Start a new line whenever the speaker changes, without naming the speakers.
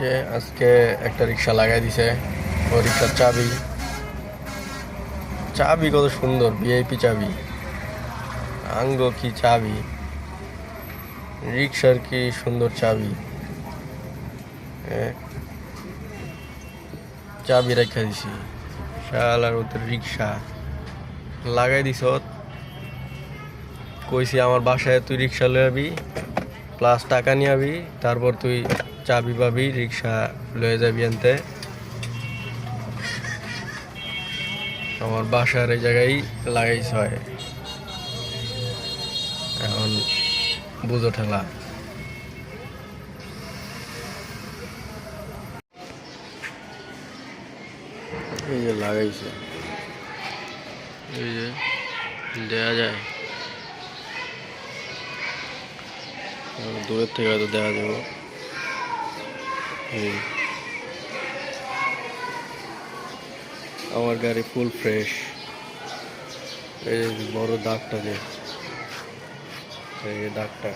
যে আজকে একটা রিক্সা লাগাই দিছে। ও রিক্সার চাবি চাবি কত সুন্দর, ভিআইপি চাবি। আঙ্গো কি চাবি, রিক্সার কি সুন্দর চাবি। চাবি রেখা দিছি, শালার ওদের রিক্সা লাগাই দিছ। কইছি আমার বাসায় তুই রিক্সা লয়ে যাবি, প্লাস টাকা নিয়ে আবি, তারপর তুই চাবি পাবি, রিক্সা লয়ে যাবি আনতে। আমার বাসার এই জায়গায় লাগাইছ হয়, এখন বুঝো ঠেলা। এই যে লাগাইছে, এই যে দেয়া যায়, দূরের থেকে হয়তো দেখা যাবো। এই আমার গাড়ি ফুল ফ্রেশ। এই বড় দাগটা যে, এই দাগটা